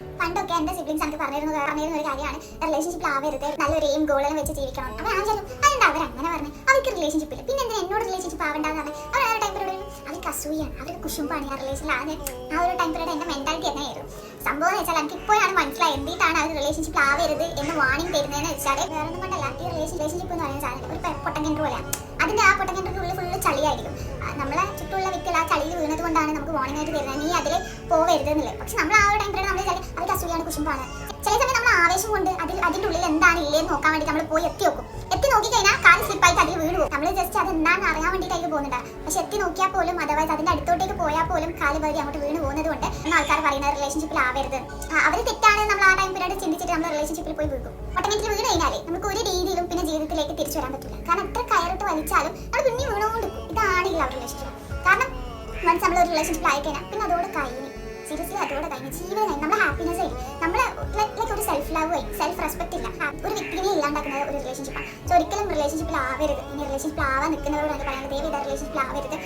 പണ്ടൊക്കെ എന്റെ സിബ്ലിംഗ്സ് എനിക്ക് പറഞ്ഞിരുന്ന ഒരു കാര്യമാണ് റിലേഷൻഷിപ്പിൽ ആവരുത്, നല്ലൊരു എയിം ഗോളെല്ലാം വെച്ച് ജീവിക്കണം. അപ്പോൾ ഞാൻ വിചാരിച്ചു അതുകൊണ്ട് അവരങ്ങനെ പറഞ്ഞു, അവർക്ക് റിലേഷൻഷിപ്പ് ഇല്ല, പിന്നെ എന്തിനാ എന്നോട് റിലേഷൻഷിപ്പ് ആവേണ്ടതെന്ന് പറഞ്ഞു. അവർ ആ ഒരു ടൈം പീരീഡ് അവർക്ക് അസൂയാണ്, അവർക്ക് കുശുമ്പാണ് ആ റിലേഷനിൽ. ആ ഒരു ടൈം പീരീഡ് എൻ്റെ മെന്റാലിറ്റി എങ്ങനെയായിരുന്നു സംഭവം എന്ന് വെച്ചാൽ എനിക്ക് ഇപ്പോഴാണ് മനസ്സിലായി എന്തിട്ടാണ് അവർ റിലേഷൻഷിപ്പ് ആവരുത് എന്ന് വാണിംഗ് തരുന്നതെന്ന് വെച്ചാൽ വേറെ ഒന്നും കൊണ്ടല്ല. ഈ റിലേഷൻഷിപ്പ് എന്ന് പറയുന്ന സാധനം ഒരു പൊട്ടക്കിണർ പോലെയാണ്. അതിൻ്റെ ആ പൊട്ടക്കിണറിൻ്റെ ഉള്ളിൽ ഫുള്ള് ചളിയായിരിക്കും. നമ്മളെ ചുറ്റുമുള്ള വ്യക്തികൾ ആ ചളിയിൽ വീണത് കൊണ്ടാണ് നമുക്ക് വാണിംഗ് ആയിട്ട് തരുന്നത്, നീ അതിൽ പോവരുത് എന്നുള്ളത്. പക്ഷെ നമ്മൾ ആ ഒരു ടൈം പീരീഡ് നമ്മൾ അവർക്ക് അസൂയാണ്, കുശുമ്പാണ്. ചില സമയം നമ്മൾ ആവേശം കൊണ്ട് അതിൻ്റെ ഉള്ളിൽ എന്താണ് ഇല്ലേന്ന് നോക്കാൻ വേണ്ടി നമ്മൾ പോയി എത്തി നോക്കും. എത്തി നോക്കി കഴിഞ്ഞാൽ കാല് സ്ലിപ്പായിട്ട് അതിൽ വീണ് പോകും. നമ്മൾ ജസ്റ്റ് അത് എന്താണെന്ന് അറിയാൻ വേണ്ടിയിട്ടായിട്ട് പോകുന്നുണ്ട്. പക്ഷെ എത്തി നോക്കിയാൽ പോലും അഥവാ അതിൻ്റെ അടുത്തോട്ടേക്ക് പോയാൽ പോലും കാല് പകുതി അങ്ങോട്ട് വീണ് പോകുന്നത് കൊണ്ട് ആൾക്കാർ പറയുന്നത് റിലേഷൻഷിപ്പിൽ ആവരുത്. അവർ തെറ്റാണ് നമ്മൾ ആ ടൈം പീരീഡ് ചിന്തിച്ചിട്ട് നമ്മൾ റിലേഷൻഷിപ്പിൽ പോയി വീഴും. ഒട്ടനെങ്കിൽ വീണ് കഴിഞ്ഞാൽ നമുക്ക് ഒരു രീതിയിലും പിന്നെ ജീവിതത്തിലേക്ക് തിരിച്ചു വരാൻ പറ്റില്ല. കാരണം എത്ര കയറിട്ട് വലിച്ചാലും നമ്മൾ പിന്നെ വീണുകൊണ്ടിരിക്കും. ഇതാണ് ലവ് റിലേഷൻഷിപ്പ്. കാരണം വൺസ് നമ്മൾ ഒരു റിലേഷൻഷിപ്പിൽ ആയി കഴിഞ്ഞാൽ പിന്നെ അതോടെ കഴിഞ്ഞ് സീരിയസ്ലി അതോടെ കഴിഞ്ഞ് ജീവിതം കഴിഞ്ഞ് നമ്മുടെ ഹാപ്പിനെസ് ആയി നമ്മൾ ലൈക്ക് ഒരു സെൽഫ് ലവ് ആയി സെൽഫ് റെസ്പെക്ട് ഇല്ല. ഒരു വ്യക്തിനെ ഇല്ലാണ്ടാക്കുന്നത് ഒരു റിലേഷൻഷിപ്പാണ്. സോ ഒരിക്കലും റിലേഷൻഷിപ്പിൽ ആവരുത്. ഇനി റിലേഷൻഷിപ്പിൽ ആവാൻ നിൽക്കുന്നവരോട് പറയുന്നത് ദയവ് ചെയ്ത റിലേഷൻഷിപ്പിൽ ആവരുത്.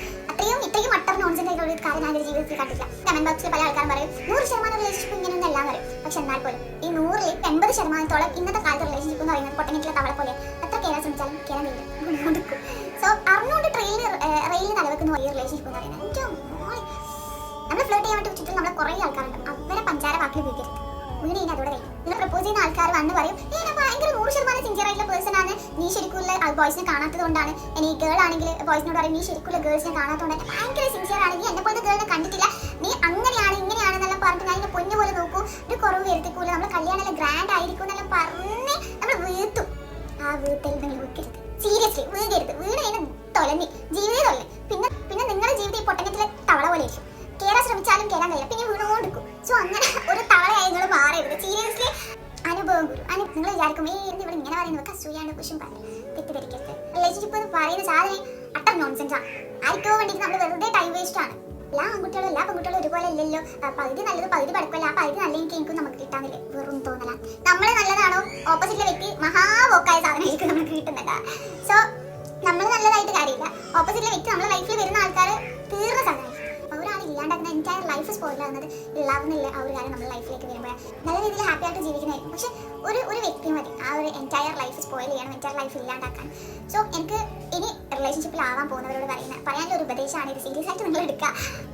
ഇത്രയും മട്ടർ നോൺസെൻസ് ആയിട്ടുള്ള ഒരു കാര്യം ഞാൻ എൻ്റെ ജീവിതത്തിൽ കണ്ടില്ല. കമന്റ് ബോക്സിൽ പല ആൾക്കാരും പറയും 100% റിലേഷൻഷിപ്പ് ഇങ്ങനെയൊന്നും എല്ലാം പറയും. പക്ഷെ എന്നാൽ പോലും ഈ 100ൽ 80% ഇന്നത്തെ കാലത്ത് റിലേഷൻഷിപ്പ് എന്ന് പറയുന്നത് പൊട്ടനെങ്കിലെ തവള പോലെ എത്ര കയറാൻ ശ്രമിച്ചാലും കയറാൻ കഴിയില്ല, കൊടുക്കും. സോ അറിഞ്ഞുകൊണ്ട് റെയിലിൽ തലവെക്കുന്ന ഈ റിലേഷൻഷിപ്പ് എന്ന് പറയുന്നത് നമ്മൾ ഫ്ലോട്ട് ചെയ്യാൻ വേണ്ടി ചുറ്റും നമ്മളെ കുറേ ആൾക്കാരുണ്ട്. അവരെ പഞ്ചാര വാക്കിൽ വീക്കരുത്. വീണ് കഴിഞ്ഞാൽ അതോടെ കഴിയും. നിങ്ങൾ പ്രപ്പോസ് ചെയ്യുന്ന ആൾക്കാർ വന്ന് പറയും ഭയങ്കര 100% സിൻസിയർ ആയിട്ടുള്ള പേഴ്സൺ ആണ്, നീ ശരിക്കുള്ള ബോയ്സിനെ കാണാത്തത് കൊണ്ടാണ്. ഇനി ഗേൾ ആണെങ്കിൽ ബോയ്സിനോട് പറയും നീ ശരിക്കുള്ള ഗേൾസിനെ കാണാത്തതുകൊണ്ടാണ്, ഭയങ്കര സിൻസിയർ ആണ്, നീ എന്നെ പോലത്തെ ഗേളിനെ കണ്ടിട്ടില്ല, നീ അങ്ങനെയാണ് ഇങ്ങനെയാണെന്നെല്ലാം പറഞ്ഞിട്ട് ഞാൻ ഇങ്ങനെ പൊന്നു പോലെ നോക്കൂ, ഒരു കുറവ് വരുത്തിക്കൂല, നമ്മളെ കല്യാണം ഗ്രാൻഡ് ആയിരിക്കും എന്നെല്ലാം പറഞ്ഞ് നമ്മൾ വീഴ്ത്തും. ആ വീട്ടിൽ നിങ്ങൾ വീക്കരുത്. സീരിയസ്ലി വീഴരുത്. വീണ് കഴിഞ്ഞാൽ തൊലഞ്ഞി ജീവിതം തൊലഞ്ഞി. പിന്നെ നിങ്ങളുടെ ജീവിതം ഈ പൊട്ടക്കത്തിലെ തവള പോലെ ആയിരിക്കും. കയറാൻ ശ്രമിച്ചാലും കയറാൻ കഴിയില്ല, പിന്നെ വീണുകൊണ്ടിരിക്കും. സോ അങ്ങനെ ഒരു തവളയായി നിങ്ങൾ മാറരുത്. സീരിയസ്ലി അനുഭവം ഗുരു. നിങ്ങൾ വിചാരിക്കും ഇവിടെ ഇങ്ങനെ പറയുന്നത് അസൂയാണ്, കുശും പറഞ്ഞു തെറ്റിദ്ധരിക്കരുത്. റിലേഷൻഷിപ്പ് എന്ന് പറയുന്ന സാധനം അട്ടർ നോൺസെൻസ് ആണ്. ആർക്കോ വേണ്ടിയിട്ട് നമ്മൾ വെറുതെ ടൈം വേസ്റ്റ് ആണ്. എല്ലാ ആൺകുട്ടികളും എല്ലാ പെൺകുട്ടികളും ഒരുപോലെ അല്ലല്ലോ. പകുതി നല്ലത് പകുതി പഠിക്കില്ല, ആ പകുതി നല്ല എനിക്കും നമുക്ക് കിട്ടാന്നില്ല, വെറും തോന്നല. നമ്മൾ നല്ലതാണോ ഓപ്പോസിറ്റിലെ വ്യക്തി മഹാബോക്കായ സാധനമായിരിക്കും നമുക്ക് കിട്ടുന്നത്. സോ നമ്മൾ നല്ലതായിട്ട് കാര്യമില്ല, ഓപ്പോസിറ്റിലെ വ്യക്തി നമ്മുടെ ലൈഫിൽ വരുന്ന ആൾക്കാർ തീർന്ന സാധനമായിരിക്കും. ഇല്ലാണ്ടാക്കുന്ന എൻറ്റയർ ലൈഫ് സ്പോയിലാകുന്നത് ഇല്ലാവുന്നില്ല. ആ ഒരു കാര്യം നമ്മുടെ ലൈഫിലേക്ക് വരുമ്പോൾ നല്ല രീതിയിൽ ഹാപ്പി ആയിട്ട് ജീവിക്കുന്നതായിരിക്കും. പക്ഷെ ഒരു വ്യക്തി മതി ആ ഒരു എൻറ്റയർ ലൈഫ് സ്പോയിൽ ചെയ്യണം, എൻറ്റയർ ലൈഫ് ഇല്ലാണ്ടാക്കാൻ. സോ എനിക്ക് ഇനി റിലേഷൻഷിപ്പിലാവാൻ പോകുന്നവരോട് പറയാനുള്ള ഒരു ഉപദേശമാണ് ഇത്. സീരിയസ് ആയിട്ട് നിങ്ങൾ എടുക്കുക.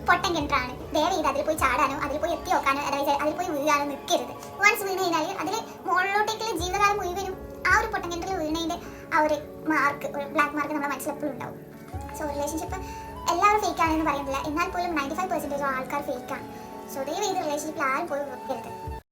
പൊട്ടൻ കിണറാണ്, ദയവ് ചെയ്ത് അതിൽ പോയി ചാടാനോ അതിൽ പോയി എത്തി നോക്കാനോ അതായത് അതിൽ പോയി വീഴാനോ നിൽക്കരുത്. വൺസ് വീണ് കഴിഞ്ഞാൽ അതിൽ മുകളിലോട്ടേക്കുള്ള ജീവിതകാലം മുഴുവനും ആ ഒരു പൊട്ടൻ കിണറിൽ വീണതിൻ്റെ ആ ഒരു മാർക്ക്, ഒരു ബ്ലാക്ക് മാർക്ക് നമ്മുടെ മനസ്സിലെപ്പോഴും ഉണ്ടാവും. സോ റിലേഷൻഷിപ്പ് എല്ലാവരും ഫേക്ക് ആണെന്ന് പറയുന്നില്ല, എന്നാൽ പോലും 95% ആൾക്കാർ ഫേക്കാണ്. സോ ദയവ് ചെയ്ത് റിലേഷൻഷിപ്പിൽ ആരും പോയി വെക്കരുത്.